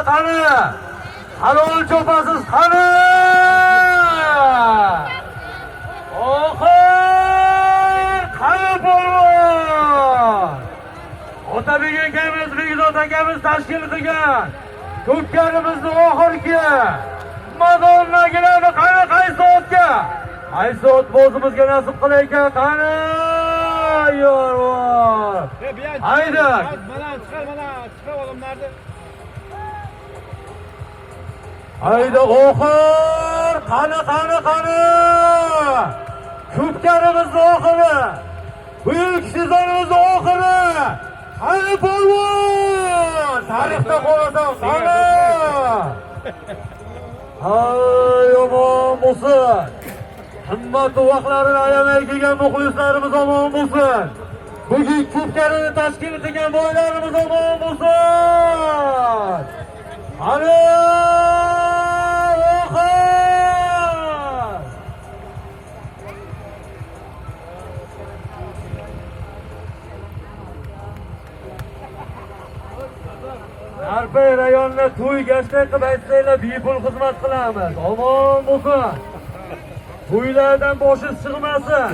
qani. Halol chopasiz qani. Oxir qani polvon. Otabek akamiz, Begzod akamiz tashkil qilgan ko'pkarimizni oxirgi madonlagilarni qani qaysi otga? Qaysi ot o'zimizga nasib qilaykan qani? Yorvoy. Hayda. Mana chiqar odamlarni. Hayda oxir qani. Ko'pkarimizni oxiri. Buyuk sizlarimizni oxiri. Qani polvon. Tarixda qolasan qani. Hay omon bo'lsin. Himmat vaqtlarini ayamay kelgan muxlislarimiz omon bo'lsin. Bugun ko'pkarini tashkil qilgan boylarimiz omon bo'lsin. Qani Arpay rayonida to'y gashtak qilib aytsanglar bepul xizmat qilamiz. Omon bo'lsin. To'ylardan boshi chiqmasin.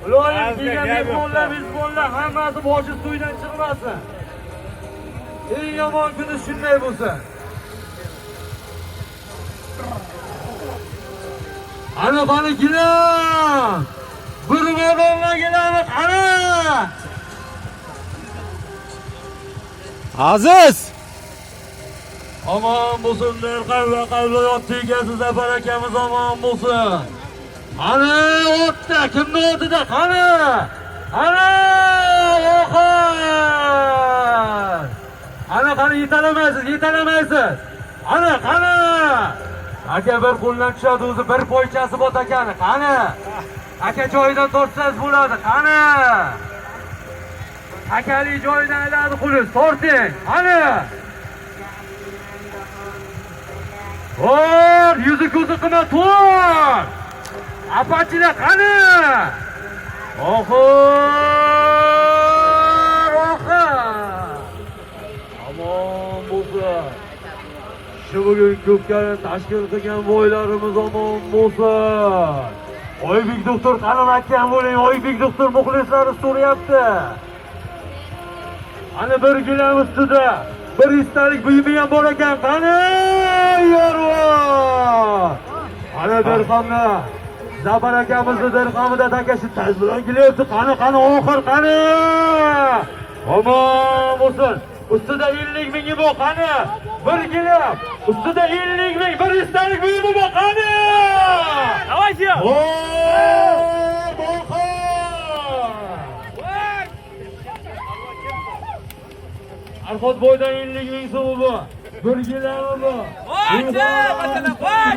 Ularning kelgan mehmonlar hammasi boshi to'ydan chiqmasin. Eng yomon kuni shunday bo'lsa. Ana qani keling. Bir madonga kelamiz qani. Aziz! Omon bo'lsin derqan va qavloyot egasi Zafar akamiz omon bo'lsin. Qani otda, kimni otida qani? Qani oxir. Qani yetalamaysiz. Qani. Aka bir qo'ldan tushadi o'zi bir poychasi bot akani. Qani. Aka joyidan tortsangiz bo'ladi. Qani. Akali joyidan ayladi qo'lingiz, torting. Qani. Tor, yuzi ko'zi qilma, tor. Apachida qani. Oxir. Omon bo'lsin. Shu bugun ko'pkarni tashkil qilgan boylarimiz omon bo'lsin. Oybek doktor qani makkan bo'ling, Oybek doktor muxlislari so'rayapti. Ana bir gilam ustida bir istalik buyumi ham bor ekan. Qani yorvoy. Ana derqamni Zafar akamizni derqamida takashi tez bilan kelyapti. Qani oxir qani. Omon bo'lsin. Ustida 50 ming bor qani. Bir gilam ustida 50 ming bir istalik buyumi bor qani. Davaychi. Arxot boydan 50 ming so'm bu. Bir gilami bu. Voychi, masalan, voy.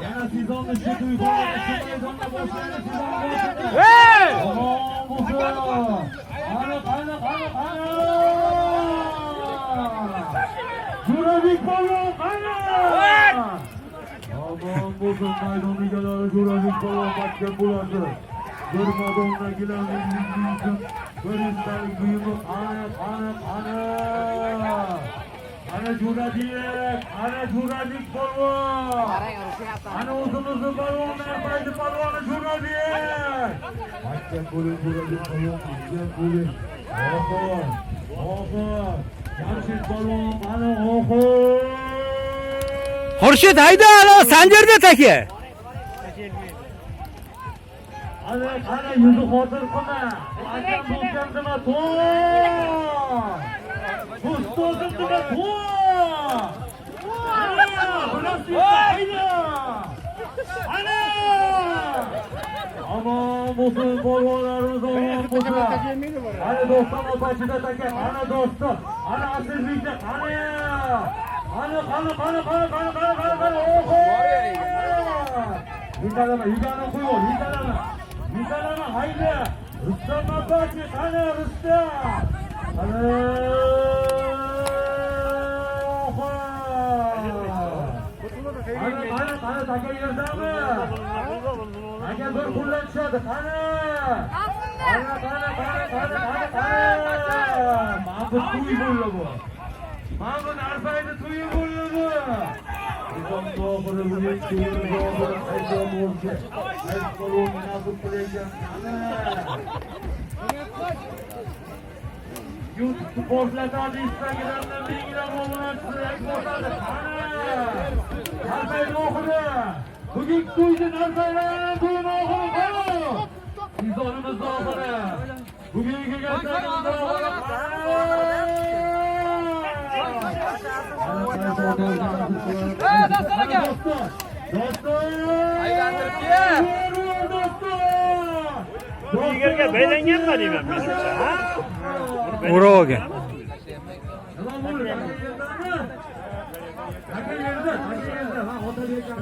Yana sizonni shu to'yxonada boshlaymiz. Hey! Qani. Jo'rabek polvon qani. Omon bo'lsin maydon egalari Jo'rabek polvon matkan bo'ladi. Bir madondagilarning bir istalik buyumi qani. Ana Jo'rabek polvon. Ana o'zimizni polvon, Arpayni polvoni Jo'rabek. Matkan bo'ling Jo'rabek polvon, matkan bo'ling. Oxir. Jamshid polvon qani oxir. Xurshid hayda, Sanjarda taka. Ana yuzi xotir qilma. Akam bo'lsam nima to'y. Ustozim nima to'y. Ana! Omon bo'lsin polvonlarimiz, omon bo'lsin. Ana do'stim opachida taka, ana do'stim. Ana asirlikda qani. Qani. Oxir. Yitalama, qo'yib, yitalama. Hayda. Rustam opachi qani Rustam. Qani taka yerdami? Aka bir qo'ldan tushadi. Qani. Mana bu to'y bo'ldi bu. Mana bu narsayni to'yi bo'ldi bu. Nizom to'g'ri buning to'yi to'g'ri qayda bo'ldi. Aytqolu mana bu qo'ygan. YouTube sportlatadi Instagram'da minglab obunachilar ko'rsatadi. Narsayni o'qidi. Bugungi to'yda narsaylarni to'yini o'qidi. Nizomimiz oxiri. Bugungi kelganlarimiz oxiri. Doston aka. Aylantirib kel. Yigirga baylanganmi deyman menimcha, ha? O'roga. Aka yerda, ota bergan.